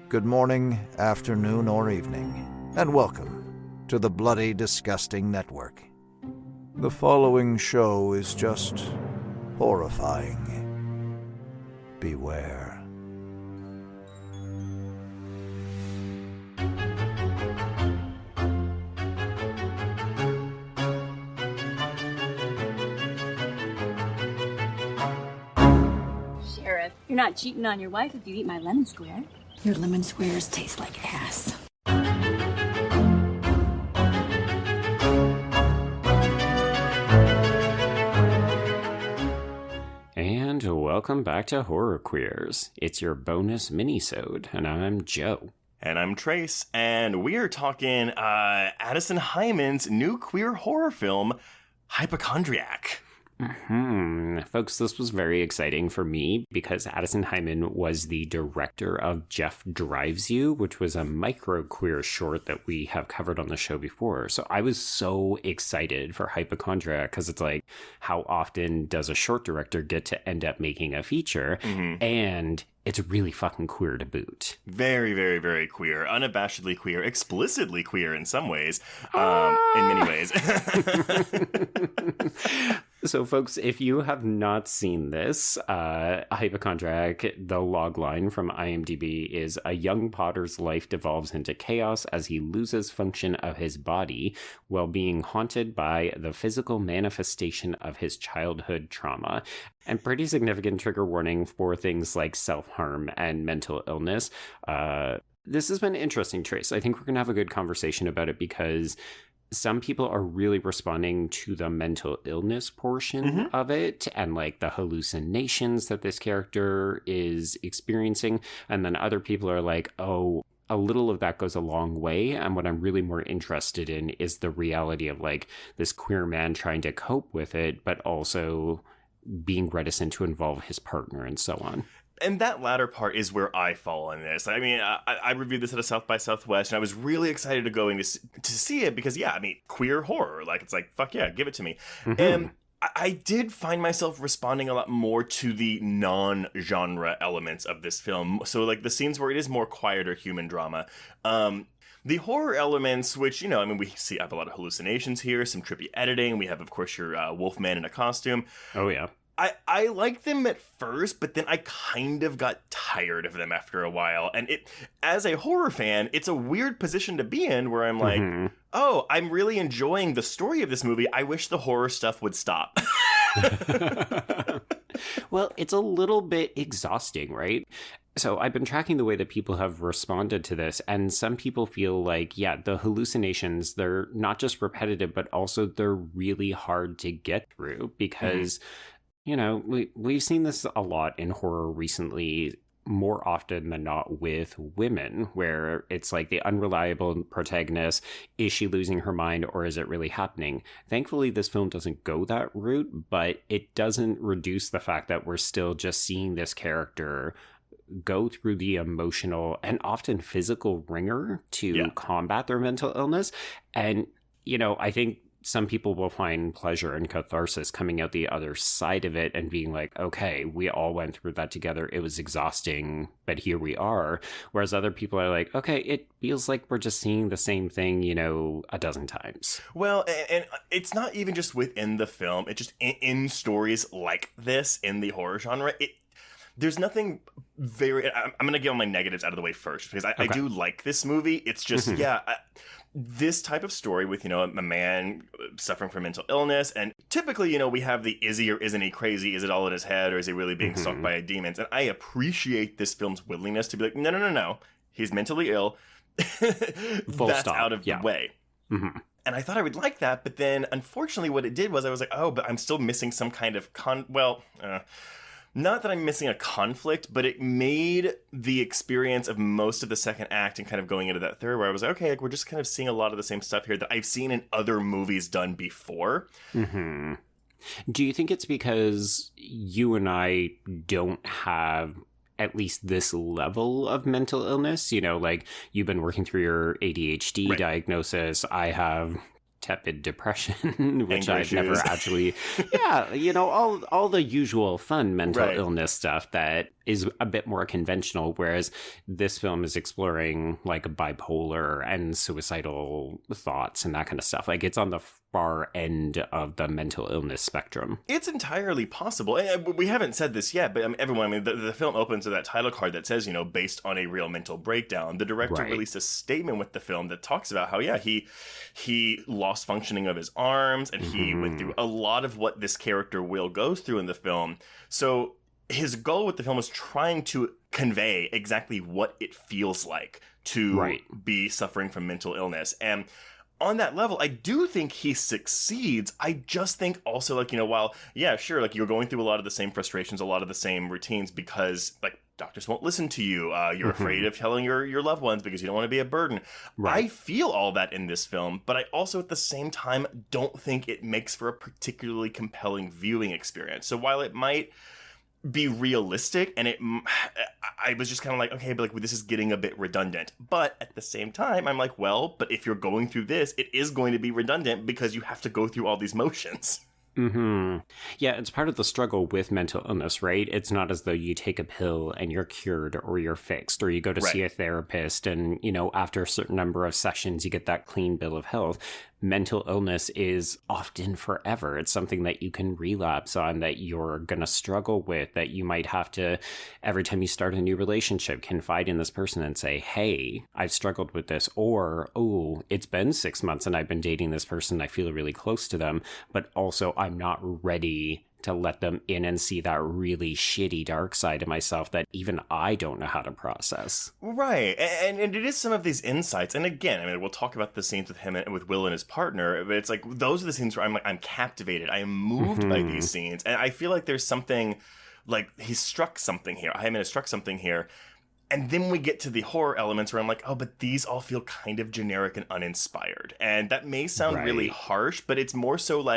good morning, afternoon, or evening, and welcome to the Bloody Disgusting Network. The following show is just horrifying. Beware. Sheriff, you're not cheating on your wife if you eat my lemon square. Your lemon squares taste like ass. And welcome back to Horror Queers. It's your bonus minisode, and I'm Joe. And I'm Trace, and we are talking Addison Heimann's new queer horror film, Hypochondriac. Folks, this was very exciting for me because Addison Heimann was the director of Jeff Drives You, which was a micro-queer short that we have covered on the show before. So I was so excited for Hypochondriac because it's like, how often does a short director get to end up making a feature? Mm-hmm. And it's really fucking queer to boot. Very, very, very queer. Unabashedly queer. Explicitly queer in some ways. In many ways. So, folks, if you have not seen this, Hypochondriac, the logline from IMDb is a young Potter's life devolves into chaos as he loses function of his body while being haunted by the physical manifestation of his childhood trauma. And pretty significant trigger warning for things like self-harm and mental illness. This has been interesting, Trace. I think we're going to have a good conversation about it because some people are really responding to the mental illness portion of it and like the hallucinations that this character is experiencing. And then other people are like, oh, a little of that goes a long way. And what I'm really more interested in is the reality of like this queer man trying to cope with it, but also being reticent to involve his partner and so on. And that latter part is where I fall in this. I mean, I reviewed this at a South by Southwest, and I was really excited to go in to see it because, yeah, I mean, queer horror. Like, it's like, fuck yeah, give it to me. Mm-hmm. And I did find myself responding a lot more to the non-genre elements of this film. So, like, the scenes where it is more quieter human drama. The horror elements, which, you know, I mean, we have a lot of hallucinations here, some trippy editing. We have, of course, your Wolfman in a costume. Oh, yeah. I liked them at first, but then I kind of got tired of them after a while. And as a horror fan, it's a weird position to be in where I'm like, oh, I'm really enjoying the story of this movie. I wish the horror stuff would stop. Well, it's a little bit exhausting, right? So I've been tracking the way that people have responded to this, and some people feel like, yeah, the hallucinations, they're not just repetitive, but also they're really hard to get through because... You know, we've seen this a lot in horror recently, more often than not with women, where it's like the unreliable protagonist, is she losing her mind or is it really happening? Thankfully, this film doesn't go that route, but it doesn't reduce the fact that we're still just seeing this character go through the emotional and often physical ringer to combat their mental illness. And, you know, I think some people will find pleasure and catharsis coming out the other side of it and being like, okay, we all went through that together. It was exhausting, but here we are. Whereas other people are like, okay, it feels like we're just seeing the same thing, you know, a dozen times. Well, and it's not even just within the film. It's just in stories like this in the horror genre. There's nothing very... I'm going to get all my negatives out of the way first because I do like this movie. It's just, this type of story with, you know, a man suffering from mental illness. And typically, you know, we have the is he or isn't he crazy? Is it all in his head or is he really being stalked by demons? And I appreciate this film's willingness to be like, no. He's mentally ill. That's out of the way. Mm-hmm. And I thought I would like that. But then, unfortunately, what it did was I was like, oh, but I'm still missing some kind of not that I'm missing a conflict, but it made the experience of most of the second act and kind of going into that third where I was like, okay, like we're just kind of seeing a lot of the same stuff here that I've seen in other movies done before. Mm-hmm. Do you think it's because you and I don't have at least this level of mental illness? You know, like you've been working through your ADHD diagnosis. I have tepid depression, which I've never actually, you know, all the usual fun mental illness stuff that is a bit more conventional, whereas this film is exploring like bipolar and suicidal thoughts and that kind of stuff. Like it's on the far end of the mental illness spectrum. It's entirely possible. And we haven't said this yet, but the film opens with that title card that says, based on a real mental breakdown. The director released a statement with the film that talks about how, he lost functioning of his arms, and he went through a lot of what this character Will goes through in the film. So his goal with the film was trying to convey exactly what it feels like to be suffering from mental illness. And on that level, I do think he succeeds. I just think also, while, sure, you're going through a lot of the same frustrations, a lot of the same routines because, doctors won't listen to you. You're afraid of telling your loved ones because you don't want to be a burden. Right. I feel all that in this film, but I also, at the same time, don't think it makes for a particularly compelling viewing experience. So while it might be realistic, and I was just kind of like, okay, but this is getting a bit redundant. But at the same time, I'm like, well, but if you're going through this, it is going to be redundant because you have to go through all these motions. Yeah, it's part of the struggle with mental illness, right? It's not as though you take a pill and you're cured or you're fixed, or you go to see a therapist and, after a certain number of sessions, you get that clean bill of health. Mental illness is often forever. It's something that you can relapse on, that you're going to struggle with, that you might have to, every time you start a new relationship, confide in this person and say, hey, I've struggled with this. Or, oh, it's been 6 months and I've been dating this person. I feel really close to them, but also I'm not ready to let them in and see that really shitty dark side of myself that even I don't know how to process. Right. And it is some of these insights. And again, we'll talk about the scenes with him and with Will and his partner, but it's those are the scenes where I'm captivated. I am moved by these scenes. And I feel like there's something, he struck something here. Hymann has struck something here. And then we get to the horror elements where I'm like, oh, but these all feel kind of generic and uninspired. And that may sound really harsh, but it's more so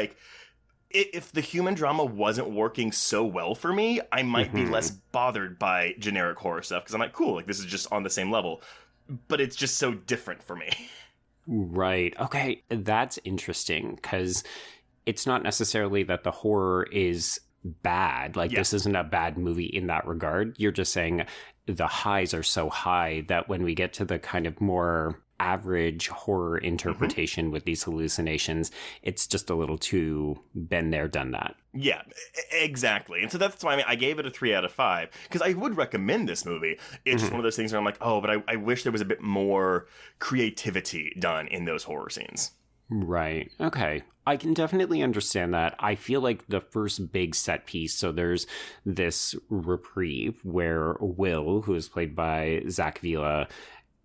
if the human drama wasn't working so well for me, I might be less bothered by generic horror stuff because I'm like, cool, this is just on the same level. But it's just so different for me. Right. Okay, that's interesting because it's not necessarily that the horror is bad. This isn't a bad movie in that regard. You're just saying the highs are so high that when we get to the kind of more average horror interpretation with these hallucinations, it's just a little too been there, done that. Yeah, exactly. And so that's why I gave it a 3 out of 5 because I would recommend this movie. It's just one of those things where I'm like, oh, but I wish there was a bit more creativity done in those horror scenes. Right. Okay. I can definitely understand that. I feel like the first big set piece, so there's this reprieve where Will, who is played by Zach Vila,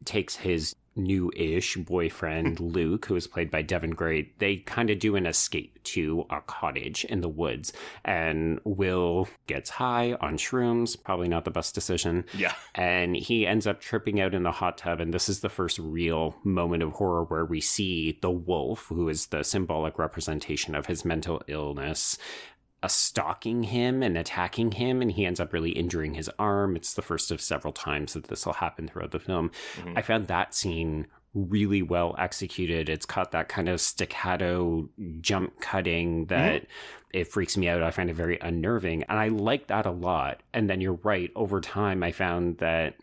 takes his new-ish boyfriend Luke, who is played by Devin Gray. They kind of do an escape to a cottage in the woods, and Will gets high on shrooms, probably not the best decision. Yeah. And he ends up tripping out in the hot tub, and this is the first real moment of horror where we see the wolf, who is the symbolic representation of his mental illness, stalking him and attacking him, and he ends up really injuring his arm. It's the first of several times that this will happen throughout the film. I found that scene really well executed. It's got that kind of staccato jump cutting that it freaks me out. I find it very unnerving, and I like that a lot. And then you're right, over time I found that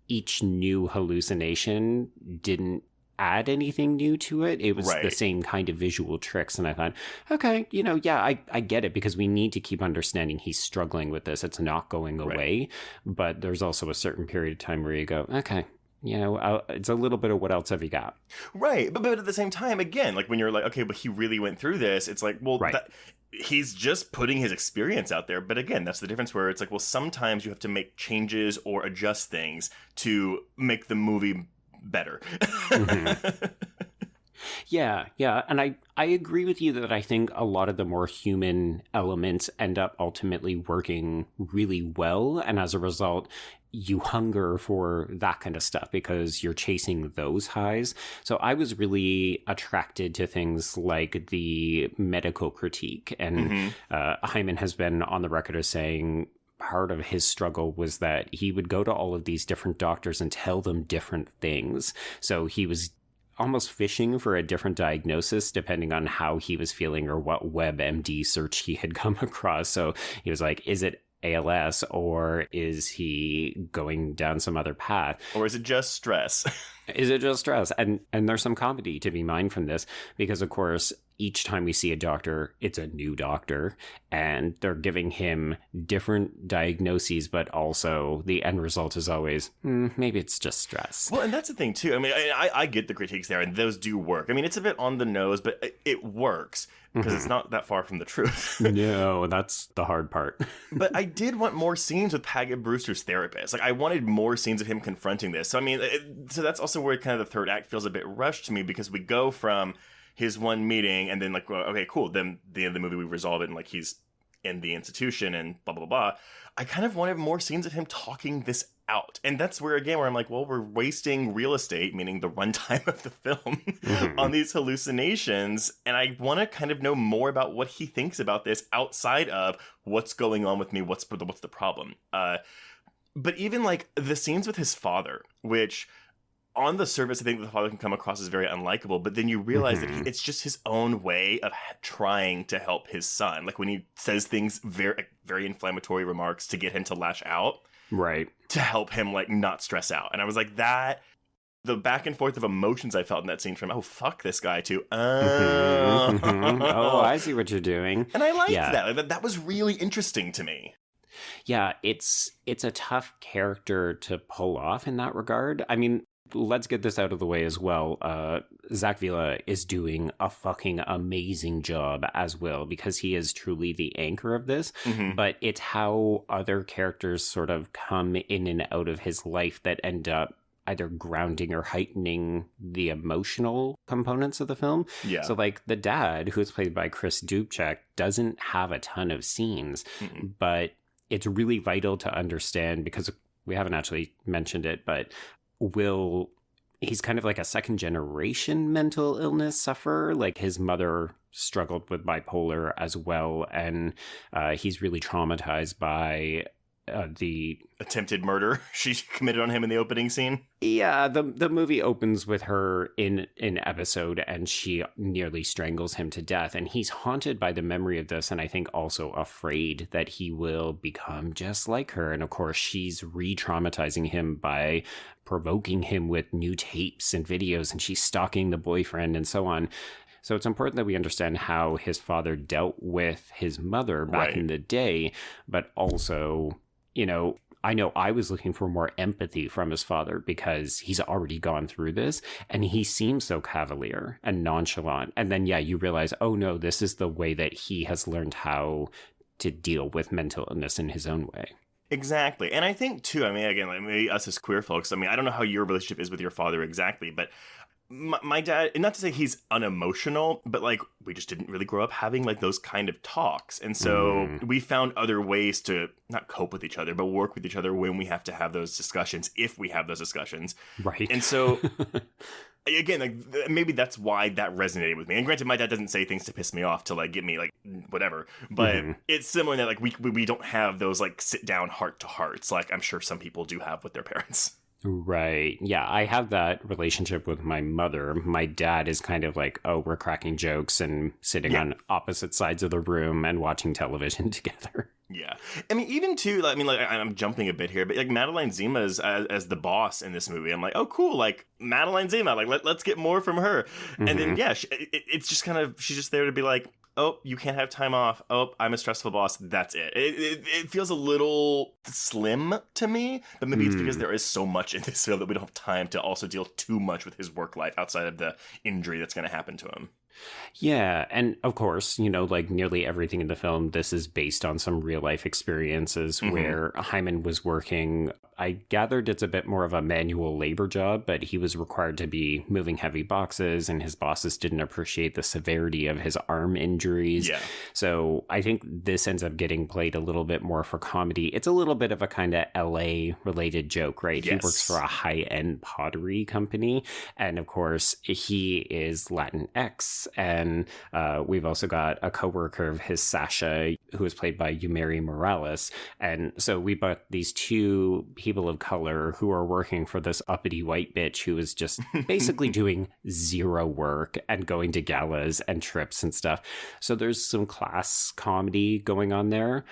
each new hallucination didn't add anything new to it. It was the same kind of visual tricks, and I thought, okay, I get it, because we need to keep understanding he's struggling with this. It's not going away, but there's also a certain period of time where you go, okay, it's a little bit of what else have you got? Right. But at the same time, again, when you're like, okay, but he really went through this, it's like, well, he's just putting his experience out there. But again, that's the difference, where it's like, well, sometimes you have to make changes or adjust things to make the movie better. Yeah. And I agree with you that I think a lot of the more human elements end up ultimately working really well. And as a result, you hunger for that kind of stuff because you're chasing those highs. So I was really attracted to things like the medical critique. And Hymann has been on the record as saying part of his struggle was that he would go to all of these different doctors and tell them different things. So he was almost fishing for a different diagnosis depending on how he was feeling or what WebMD search he had come across. So he was like, is it ALS, or is he going down some other path? Or is it just stress? Is it just stress? And there's some comedy to be mined from this, because of course each time we see a doctor, it's a new doctor, and they're giving him different diagnoses, but also the end result is always, maybe it's just stress. Well, and that's the thing too. I mean, I get the critiques there, and those do work. I mean, it's a bit on the nose, but it works because it's not that far from the truth. No, that's the hard part. But I did want more scenes with Paget Brewster's therapist. Like, I wanted more scenes of him confronting this. So, I mean, so that's also where kind of the third act feels a bit rushed to me, because we go from his one meeting and then like, well, okay, cool. Then the end of the movie, we resolve it and like he's in the institution and blah, blah, blah. I kind of wanted more scenes of him talking this out. And that's where, again, where I'm like, well, we're wasting real estate, meaning the runtime of the film, on these hallucinations. And I want to kind of know more about what he thinks about this outside of what's going on with me. What's the problem? But even like the scenes with his father, which on the surface, I think the father can come across as very unlikable, but then you realize that it's just his own way of trying to help his son. Like when he says things, very, very inflammatory remarks to get him to lash out. Right. To help him like not stress out. And I was like, the back and forth of emotions I felt in that scene from, oh, fuck this guy too. Oh, I see what you're doing. And I liked that. That was really interesting to me. Yeah, it's a tough character to pull off in that regard. I mean, let's get this out of the way as well. Zach Villa is doing a fucking amazing job as Will, because he is truly the anchor of this. But it's how other characters sort of come in and out of his life that end up either grounding or heightening the emotional components of the film. Yeah. So like the dad, who's played by Chris Dubček, doesn't have a ton of scenes, but it's really vital to understand, because we haven't actually mentioned it, but Will, he's kind of like a second generation mental illness sufferer. Like his mother struggled with bipolar as well, and he's really traumatized by the attempted murder she committed on him in the opening scene. Yeah, the movie opens with her in an episode, and she nearly strangles him to death, and he's haunted by the memory of this, and I think also afraid that he will become just like her. And of course, she's re-traumatizing him by provoking him with new tapes and videos, and she's stalking the boyfriend and so on. So it's important that we understand how his father dealt with his mother back in the day, but also, you know I was looking for more empathy from his father, because he's already gone through this, and he seems so cavalier and nonchalant. And then, you realize, oh no, this is the way that he has learned how to deal with mental illness in his own way. Exactly. And I think, too, I mean, again, like maybe us as queer folks, I mean, I don't know how your relationship is with your father exactly, but my dad, and not to say he's unemotional, but like we just didn't really grow up having like those kind of talks. And so we found other ways to not cope with each other, but work with each other when we have to have those discussions, if we have those discussions. Right. And so again, like maybe that's why that resonated with me. And granted, my dad doesn't say things to piss me off to like get me like whatever, but it's similar in that like we don't have those like sit down heart to hearts like I'm sure some people do have with their parents. Right. Yeah, I have that relationship with my mother. My dad is kind of like, oh, we're cracking jokes and sitting on opposite sides of the room and watching television together. Yeah. I mean, even too, I mean, like, I'm jumping a bit here, but like Madeline Zima as the boss in this movie, I'm like, oh, cool. Like Madeline Zima, like, let's get more from her. And then, it's just kind of, she's just there to be like, oh, you can't have time off. Oh, I'm a stressful boss. That's it. It feels a little slim to me, but maybe it's because there is so much in this film that we don't have time to also deal too much with his work life outside of the injury that's going to happen to him. Yeah, and of course, like nearly everything in the film, this is based on some real life experiences where Heimann was working. I gathered it's a bit more of a manual labor job, but he was required to be moving heavy boxes, and his bosses didn't appreciate the severity of his arm injuries. Yeah. So I think this ends up getting played a little bit more for comedy. It's a little bit of a kind of LA related joke, right? Yes. He works for a high-end pottery company, and of course, he is Latinx. And we've also got a coworker of his, Sasha, who is played by Yumeri Morales. And so we got these two people of color who are working for this uppity white bitch who is just basically doing zero work and going to galas and trips and stuff. So there's some class comedy going on there.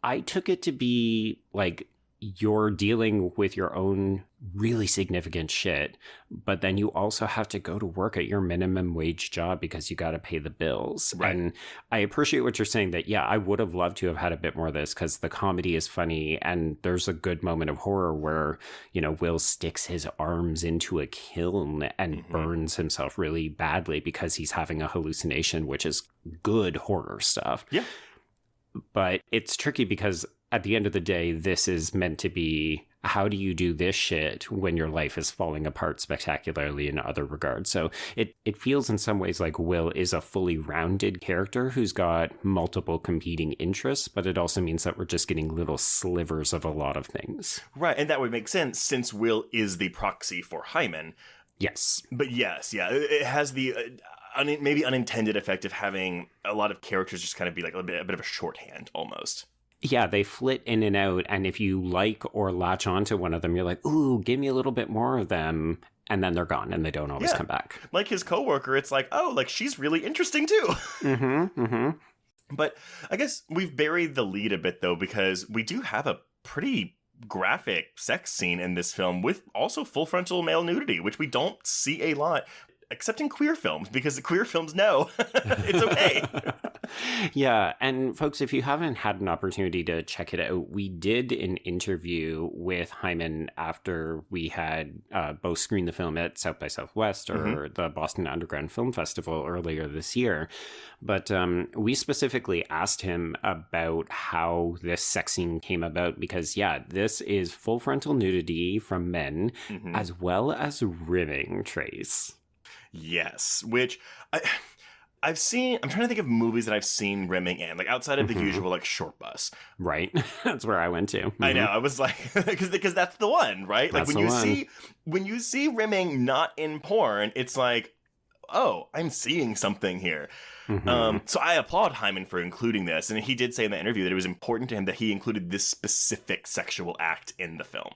I took it to be like you're dealing with your own really significant shit, but then you also have to go to work at your minimum wage job because you got to pay the bills. Right. And I appreciate what you're saying that, yeah, I would have loved to have had a bit more of this because the comedy is funny and there's a good moment of horror where, you know, Will sticks his arms into a kiln and burns himself really badly because he's having a hallucination, which is good horror stuff. Yeah. But it's tricky because at the end of the day, this is meant to be, how do you do this shit when your life is falling apart spectacularly in other regards? So it feels in some ways like Will is a fully rounded character who's got multiple competing interests, but it also means that we're just getting little slivers of a lot of things. Right, and that would make sense since Will is the proxy for Hyman. Yes. But yes, yeah, it has the maybe unintended effect of having a lot of characters just kind of be like a bit of a shorthand almost. Yeah, they flit in and out, and if you like or latch onto one of them, you're like, ooh, give me a little bit more of them, and then they're gone, and they don't always come back. Like his coworker, it's like, oh, like she's really interesting too. But I guess we've buried the lead a bit, though, because we do have a pretty graphic sex scene in this film with also full frontal male nudity, which we don't see a lot, except in queer films, because the queer films know it's okay. Yeah, and folks, if you haven't had an opportunity to check it out, we did an interview with Hyman after we had both screened the film at South by Southwest or the Boston Underground Film Festival earlier this year. But we specifically asked him about how this sex scene came about because, yeah, this is full frontal nudity from men as well as rimming, Trace. Yes, which I've seen. I'm trying to think of movies that I've seen rimming in, like outside of the usual, like Short Bus. Right, that's where I went to. I know. I was like, because that's the one, right? Like That's when you see rimming not in porn, it's like, oh, I'm seeing something here. So I applaud Hyman for including this, and he did say in the interview that it was important to him that he included this specific sexual act in the film.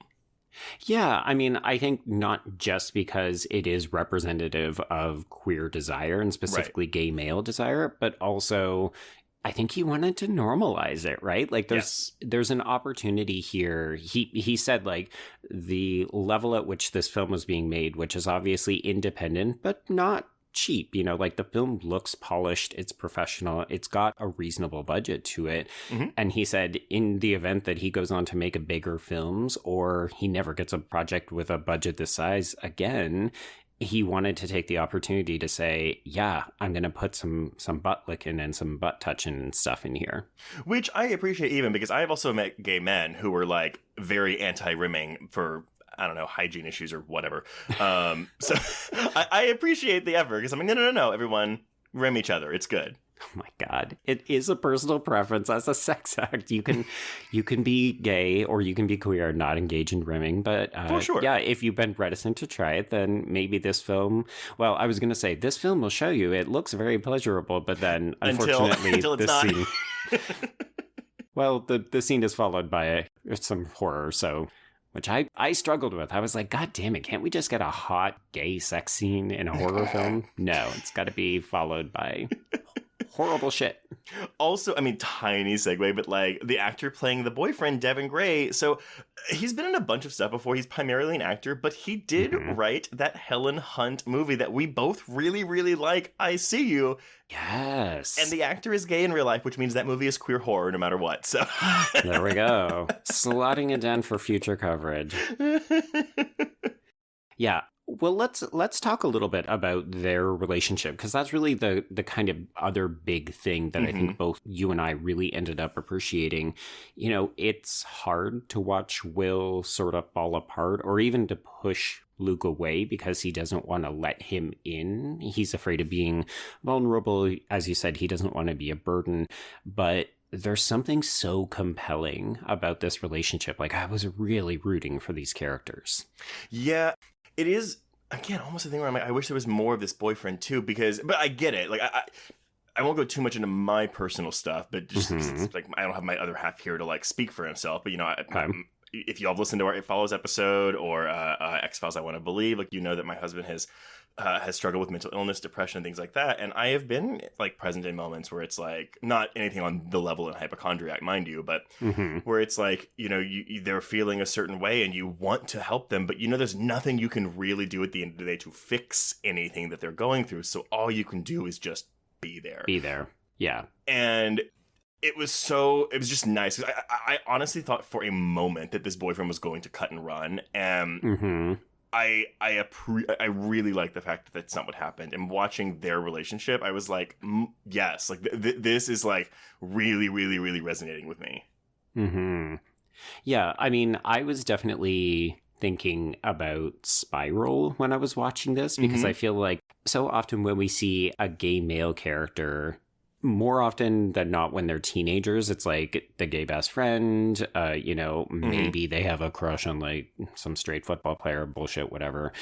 Yeah, I mean, I think not just because it is representative of queer desire and specifically gay male desire, but also I think he wanted to normalize it, right? Like there's an opportunity here. He said like the level at which this film was being made, which is obviously independent, but not cheap, you know, like the film looks polished, it's professional, it's got a reasonable budget to it. And he said in the event that he goes on to make a bigger films or he never gets a project with a budget this size again, he wanted to take the opportunity to say, yeah, I'm going to put some butt licking and some butt touching and stuff in here. Which I appreciate even because I have also met gay men who were like very anti-rimming for, I don't know, hygiene issues or whatever. So I appreciate the effort because I'm like, no, everyone rim each other. It's good. Oh my God. It is a personal preference as a sex act. You can be gay or you can be queer and not engage in rimming. But for sure. Yeah, if you've been reticent to try it, then maybe this film, well, I was going to say this film will show you it looks very pleasurable, but then unfortunately until it's this not. scene. Well, the scene is followed by some horror, so which I struggled with. I was like, God damn it, can't we just get a hot gay sex scene in a horror film? No, it's got to be followed by horrible shit. Also, I mean, tiny segue, but like the actor playing the boyfriend, Devin Gray. So he's been in a bunch of stuff before. He's primarily an actor, but he did write that Helen Hunt movie that we both really, really like, I See You. Yes. And the actor is gay in real life, which means that movie is queer horror no matter what. So there we go. Slotting it down for future coverage. Yeah. Well, let's talk a little bit about their relationship, because that's really the kind of other big thing that I think both you and I really ended up appreciating. You know, it's hard to watch Will sort of fall apart or even to push Luke away because he doesn't want to let him in. He's afraid of being vulnerable. As you said, he doesn't want to be a burden. But there's something so compelling about this relationship. Like, I was really rooting for these characters. Yeah. It is, again, almost a thing where I'm like, I wish there was more of this boyfriend too, but I get it. Like, I won't go too much into my personal stuff, but just like I don't have my other half here to like speak for himself. But you know, if y'all have listened to our It Follows episode or X-Files I Want to Believe, like, you know that my husband has has struggled with mental illness, depression, things like that. And I have been like present in moments where it's like not anything on the level in Hypochondriac, mind you, but where it's like, you know, they're feeling a certain way and you want to help them, but you know, there's nothing you can really do at the end of the day to fix anything that they're going through. So all you can do is just be there. Be there. Yeah. And it was just nice. I honestly thought for a moment that this boyfriend was going to cut and run. And I really like the fact that that's not what happened. And watching their relationship, I was like, yes, like this is like really, really, really resonating with me. Yeah, I mean, I was definitely thinking about Spiral when I was watching this, because I feel like so often when we see a gay male character, more often than not when they're teenagers, it's like the gay best friend, you know, maybe they have a crush on like some straight football player, bullshit, whatever.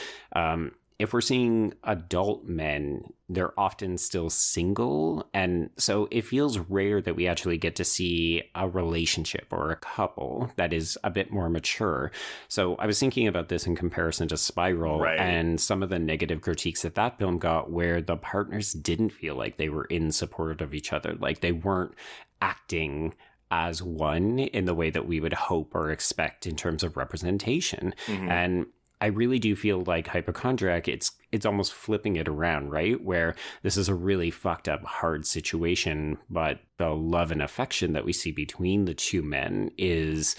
If we're seeing adult men, they're often still single. And so it feels rare that we actually get to see a relationship or a couple that is a bit more mature. So I was thinking about this in comparison to Spiral and some of the negative critiques that film got, where the partners didn't feel like they were in support of each other. Like they weren't acting as one in the way that we would hope or expect in terms of representation. And I really do feel like Hypochondriac, it's almost flipping it around, right? Where this is a really fucked up, hard situation, but the love and affection that we see between the two men is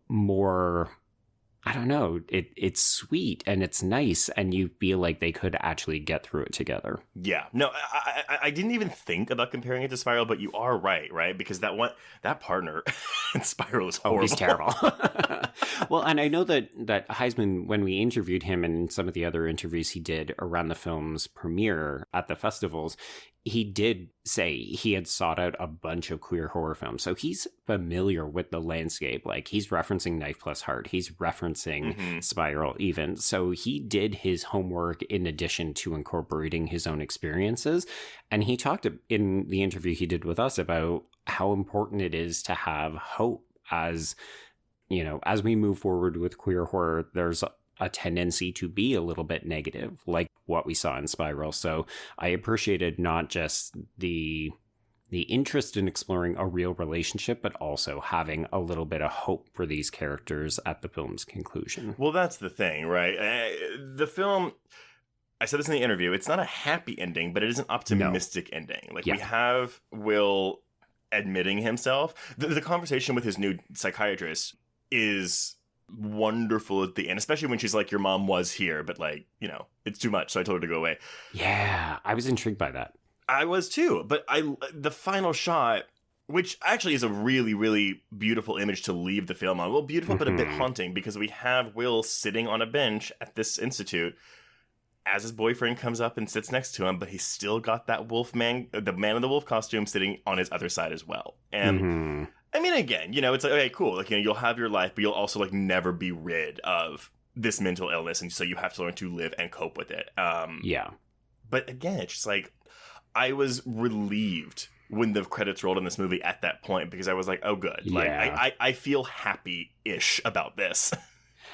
more, I don't know, it's sweet and it's nice, and you feel like they could actually get through it together. Yeah. No, I didn't even think about comparing it to Spiral, but you are right? Because that partner in Spiral is horrible. Oh, he's terrible. Well, and I know that Heimann, when we interviewed him and some of the other interviews he did around the film's premiere at the festivals, he did say he had sought out a bunch of queer horror films. So he's familiar with the landscape. Like he's referencing Knife Plus Heart. He's referencing Spiral even. So he did his homework in addition to incorporating his own experiences. And he talked in the interview he did with us about how important it is to have hope as, you know, as we move forward with queer horror. There's a tendency to be a little bit negative, like what we saw in Spiral. So I appreciated not just the interest in exploring a real relationship, but also having a little bit of hope for these characters at the film's conclusion. Well, that's the thing, right? The film, I said this in the interview, it's not a happy ending, but it is an optimistic ending. Like we have Will admitting himself. The conversation with his new psychiatrist is wonderful at the end, especially when she's like, your mom was here, but like, you know, it's too much, so I told her to go away. Yeah, I was intrigued by that. I was too, but the final shot, which actually is a really, really beautiful image to leave the film on. Well, beautiful, but a bit haunting, because we have Will sitting on a bench at this institute as his boyfriend comes up and sits next to him, but he's still got that the man in the wolf costume sitting on his other side as well. And I mean, again, you know, it's like, okay, cool. Like, you know, you'll have your life, but you'll also like never be rid of this mental illness. And so you have to learn to live and cope with it. Yeah. But again, it's just like, I was relieved when the credits rolled in this movie at that point, because I was like, oh, good. Like, I feel happy-ish about this.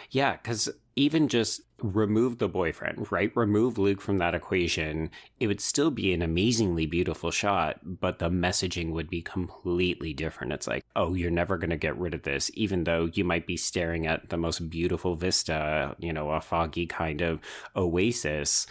Yeah, because even just remove the boyfriend, right? Remove Luke from that equation. It would still be an amazingly beautiful shot, but the messaging would be completely different. It's like, oh, you're never going to get rid of this, even though you might be staring at the most beautiful vista, you know, a foggy kind of oasis.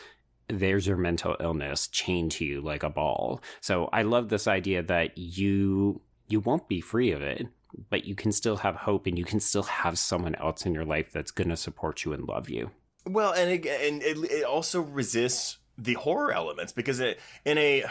There's your mental illness chained to you like a ball. So I love this idea that you won't be free of it, but you can still have hope, and you can still have someone else in your life that's going to support you and love you. Well, and it also resists the horror elements, because in a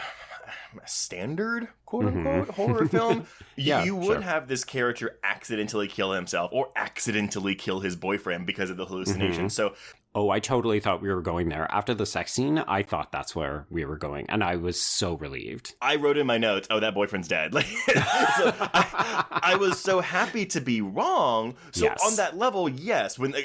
standard, quote-unquote, horror film, you would have this character accidentally kill himself or accidentally kill his boyfriend because of the hallucination. So... Oh, I totally thought we were going there. After the sex scene, I thought that's where we were going, and I was so relieved. I wrote in my notes, oh, that boyfriend's dead. Like, so I was so happy to be wrong. So on that level, yes. When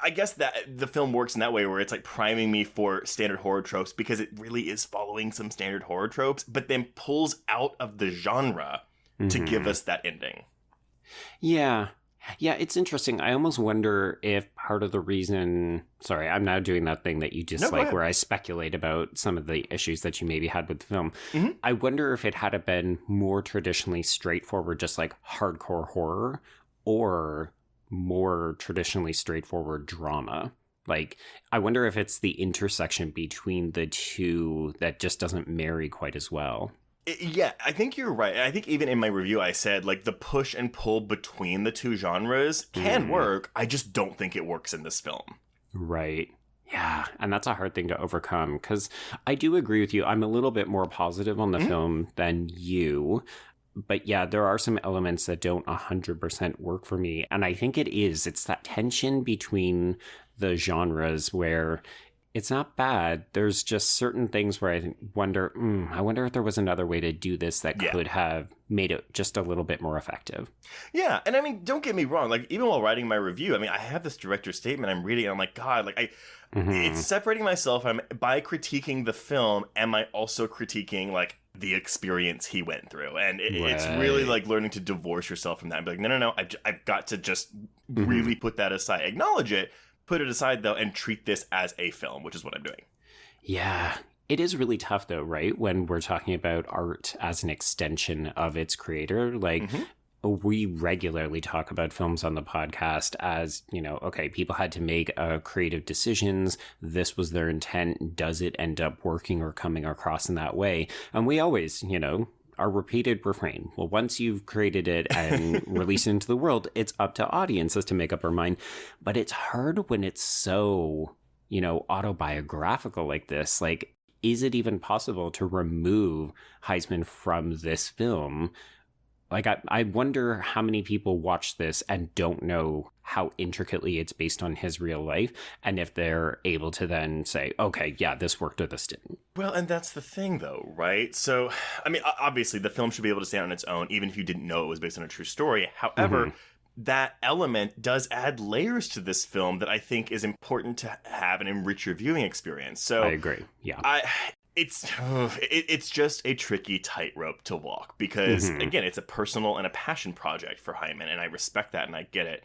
I guess that the film works in that way, where it's like priming me for standard horror tropes, because it really is following some standard horror tropes, but then pulls out of the genre to give us that ending. Yeah. Yeah, it's interesting. I almost wonder if part of the reason... Sorry, I'm now doing that thing that you dislike where I speculate about some of the issues that you maybe had with the film. Mm-hmm. I wonder if it had been more traditionally straightforward, just like hardcore horror, or more traditionally straightforward drama. Like, I wonder if it's the intersection between the two that just doesn't marry quite as well. Yeah, I think you're right. I think even in my review, I said, like, the push and pull between the two genres can work. I just don't think it works in this film. Right. Yeah, and that's a hard thing to overcome, because I do agree with you. I'm a little bit more positive on the film than you. But yeah, there are some elements that don't 100% work for me. And I think it's that tension between the genres where... It's not bad. There's just certain things where I wonder if there was another way to do this that could have made it just a little bit more effective. Yeah, and I mean, don't get me wrong. Like, even while writing my review, I mean, I have this director's statement I'm reading, and I'm like, God, like, it's separating myself. By critiquing the film, am I also critiquing, like, the experience he went through? And it's really, like, learning to divorce yourself from that and be like, no, I've got to just really put that aside. Acknowledge it. Put it aside, though, and treat this as a film, which is what I'm doing. Yeah. It is really tough, though, right? When we're talking about art as an extension of its creator. Like, we regularly talk about films on the podcast as, okay, people had to make creative decisions. This was their intent. Does it end up working or coming across in that way? And we always, our repeated refrain. Well, once you've created it and released it into the world, it's up to audiences to make up their mind. But it's hard when it's so, autobiographical like this. Like, is it even possible to remove Heimann from this film? Like, I wonder how many people watch this and don't know how intricately it's based on his real life, and if they're able to then say, okay, yeah, this worked or this didn't. Well, and that's the thing, though, right? So, I mean, obviously, the film should be able to stand on its own, even if you didn't know it was based on a true story. However, that element does add layers to this film that I think is important to have and enrich your viewing experience. So I agree, yeah. It's just a tricky tightrope to walk because, again, it's a personal and a passion project for Heimann, and I respect that and I get it.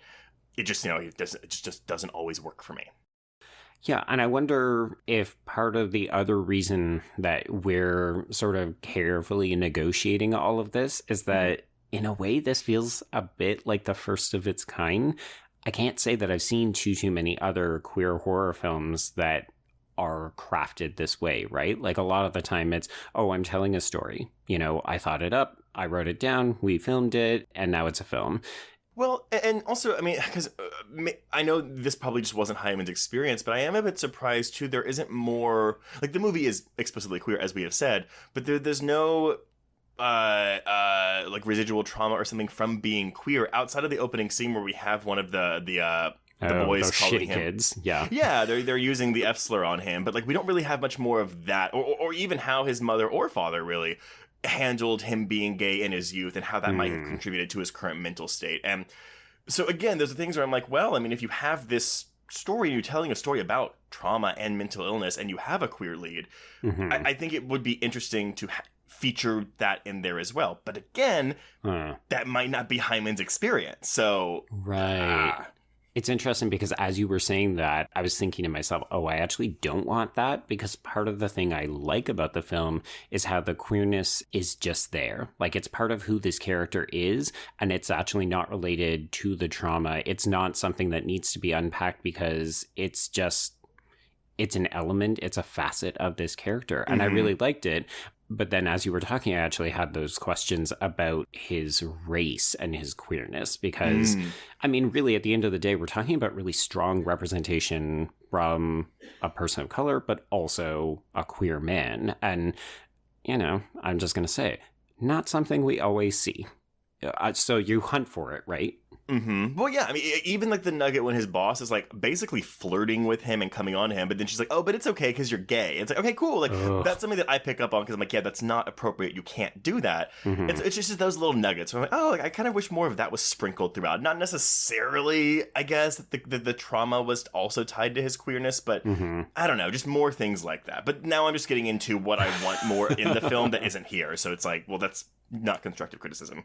It just, it just doesn't always work for me. Yeah, and I wonder if part of the other reason that we're sort of carefully negotiating all of this is that, in a way, this feels a bit like the first of its kind. I can't say that I've seen too many other queer horror films that are crafted this way, right? Like, a lot of the time it's, I'm telling a story. I thought it up, I wrote it down, we filmed it, and now it's a film. Well, and also, I mean, because I know this probably just wasn't Heimann's experience, but I am a bit surprised, too, there isn't more... Like, the movie is explicitly queer, as we have said, but there's no... like residual trauma or something from being queer outside of the opening scene where we have one of the boys calling shitty him kids. Yeah, they're using the F slur on him, but like we don't really have much more of that, or even how his mother or father really handled him being gay in his youth and how that might have contributed to his current mental state. And so again, there's the things where I'm like, well, I mean, if you have this story, you're telling a story about trauma and mental illness, and you have a queer lead, I think it would be interesting to feature that in there as well. But again, that might not be Heimann's experience. So right. It's interesting because as you were saying that, I was thinking to myself, I actually don't want that, because part of the thing I like about the film is how the queerness is just there. Like, it's part of who this character is, and it's actually not related to the trauma. It's not something that needs to be unpacked because it's an element, it's a facet of this character. And I really liked it. But then as you were talking, I actually had those questions about his race and his queerness, because, I mean, really, at the end of the day, we're talking about really strong representation from a person of color, but also a queer man. And, I'm just going to say, not something we always see. So you hunt for it, right? Well, yeah, I mean, even like the nugget when his boss is like basically flirting with him and coming on to him, but then she's like, but it's okay because you're gay. It's like, okay, cool. Like, that's something that I pick up on because I'm like, yeah, that's not appropriate. You can't do that. It's just those little nuggets where I'm like, I kind of wish more of that was sprinkled throughout. Not necessarily, I guess, that the trauma was also tied to his queerness, but I don't know, just more things like that. But now I'm just getting into what I want more in the film that isn't here. So it's like, well, that's not constructive criticism.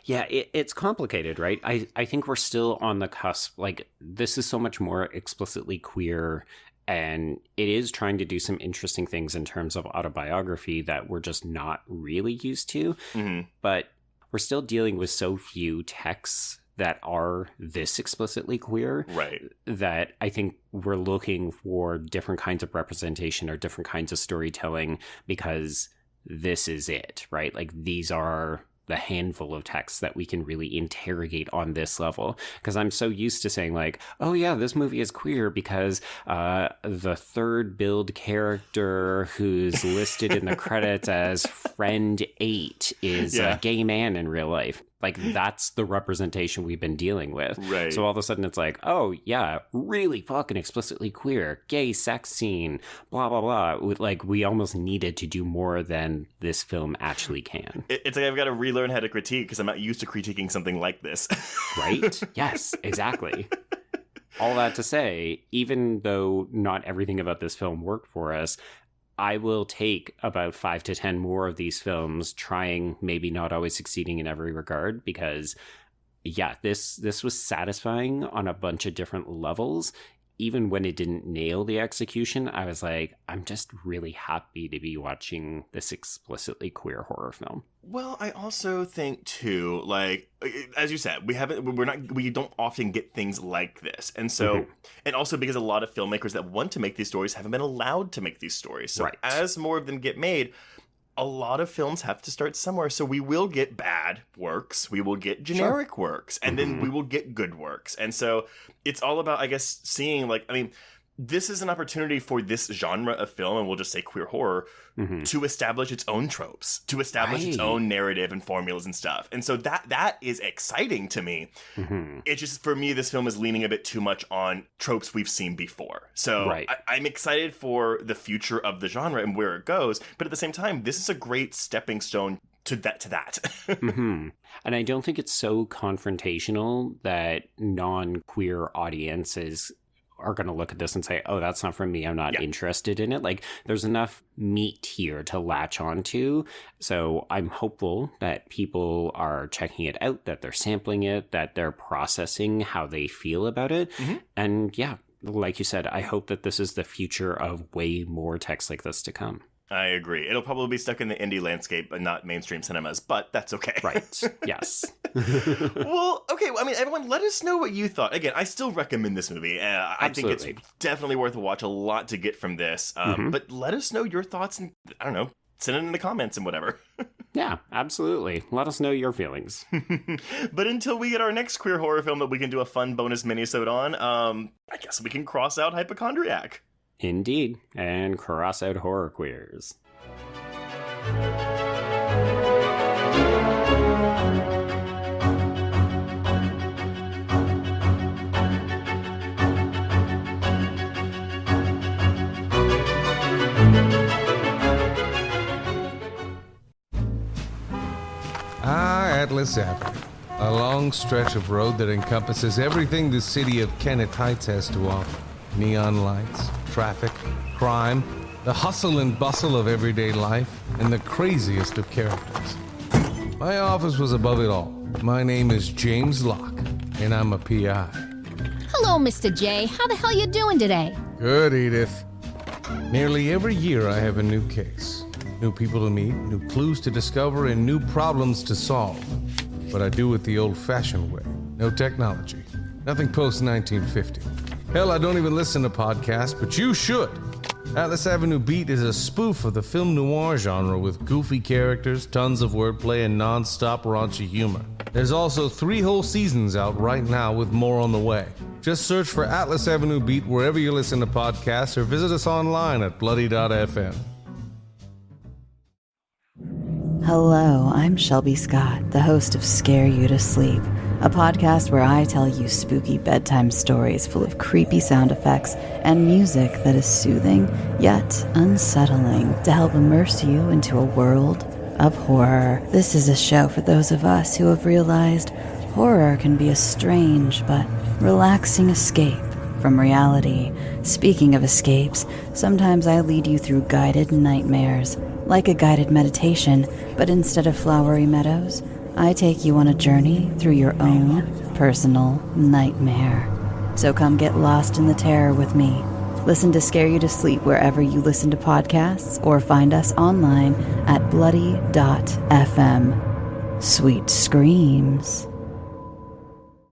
Yeah, it's complicated, right? I I think we're still on the cusp. Like, this is so much more explicitly queer, and it is trying to do some interesting things in terms of autobiography that we're just not really used to. Mm-hmm. But we're still dealing with so few texts that are this explicitly queer, right? That I think we're looking for different kinds of representation or different kinds of storytelling, because this is it, right? Like, these are the handful of texts that we can really interrogate on this level. Because I'm so used to saying, like, oh yeah, this movie is queer because the third build character who's listed in the credits as friend 8 is a gay man in real life. Like, that's the representation we've been dealing with. Right. So all of a sudden it's like, oh yeah, really fucking explicitly queer, gay sex scene, blah, blah, blah. Like, we almost needed to do more than this film actually can. It's like I've got to relearn how to critique because I'm not used to critiquing something like this. Right? Yes, exactly. All that to say, even though not everything about this film worked for us, I will take about 5 to 10 more of these films, trying, maybe not always succeeding in every regard, because yeah, this was satisfying on a bunch of different levels. Even when it didn't nail the execution, I was like, I'm just really happy to be watching this explicitly queer horror film. Well, I also think too, like, as you said, we don't often get things like this. And so, and also because a lot of filmmakers that want to make these stories haven't been allowed to make these stories. So as more of them get made, a lot of films have to start somewhere. So we will get bad works, we will get generic works, and then we will get good works. And so it's all about, I guess, seeing, like, I mean, this is an opportunity for this genre of film, and we'll just say queer horror, to establish its own tropes, to establish its own narrative and formulas and stuff. And so that is exciting to me. It's just, for me, this film is leaning a bit too much on tropes we've seen before. So I'm excited for the future of the genre and where it goes. But at the same time, this is a great stepping stone to that. And I don't think it's so confrontational that non-queer audiences are going to look at this and say, oh, that's not for me, I'm not interested in it. Like, there's enough meat here to latch onto. So I'm hopeful that people are checking it out, that they're sampling it, that they're processing how they feel about it. And yeah, like you said, I hope that this is the future of way more text like this to come. I agree. It'll probably be stuck in the indie landscape and not mainstream cinemas, but that's okay. Right. Yes. Well, okay. Well, I mean, everyone, let us know what you thought. Again, I still recommend this movie. I think it's definitely worth a watch. A lot to get from this. But let us know your thoughts, and I don't know, send it in the comments and whatever. Yeah, absolutely. Let us know your feelings. But until we get our next queer horror film that we can do a fun bonus minisode on, I guess we can cross out Hypochondriac. Indeed, and cross out horror queers. Atlas Avenue, a long stretch of road that encompasses everything the city of Kennett Heights has to offer. Neon lights, traffic, crime, the hustle and bustle of everyday life, and the craziest of characters. My office was above it all. My name is James Locke, and I'm a PI. Hello, Mr. J. How the hell you doing today? Good, Edith. Nearly every year I have a new case. New people to meet, new clues to discover, and new problems to solve. But I do it the old-fashioned way. No technology. Nothing post-1950. Hell, I don't even listen to podcasts, but you should. Atlas Avenue Beat is a spoof of the film noir genre with goofy characters, tons of wordplay, and non-stop raunchy humor. There's also 3 whole seasons out right now with more on the way. Just search for Atlas Avenue Beat wherever you listen to podcasts or visit us online at bloody.fm. Hello, I'm Shelby Scott, the host of Scare You to Sleep, a podcast where I tell you spooky bedtime stories full of creepy sound effects and music that is soothing yet unsettling to help immerse you into a world of horror. This is a show for those of us who have realized horror can be a strange but relaxing escape from reality. Speaking of escapes, sometimes I lead you through guided nightmares, like a guided meditation, but instead of flowery meadows, I take you on a journey through your own personal nightmare. So come get lost in the terror with me. Listen to Scare You to Sleep wherever you listen to podcasts, or find us online at bloody.fm. Sweet screams.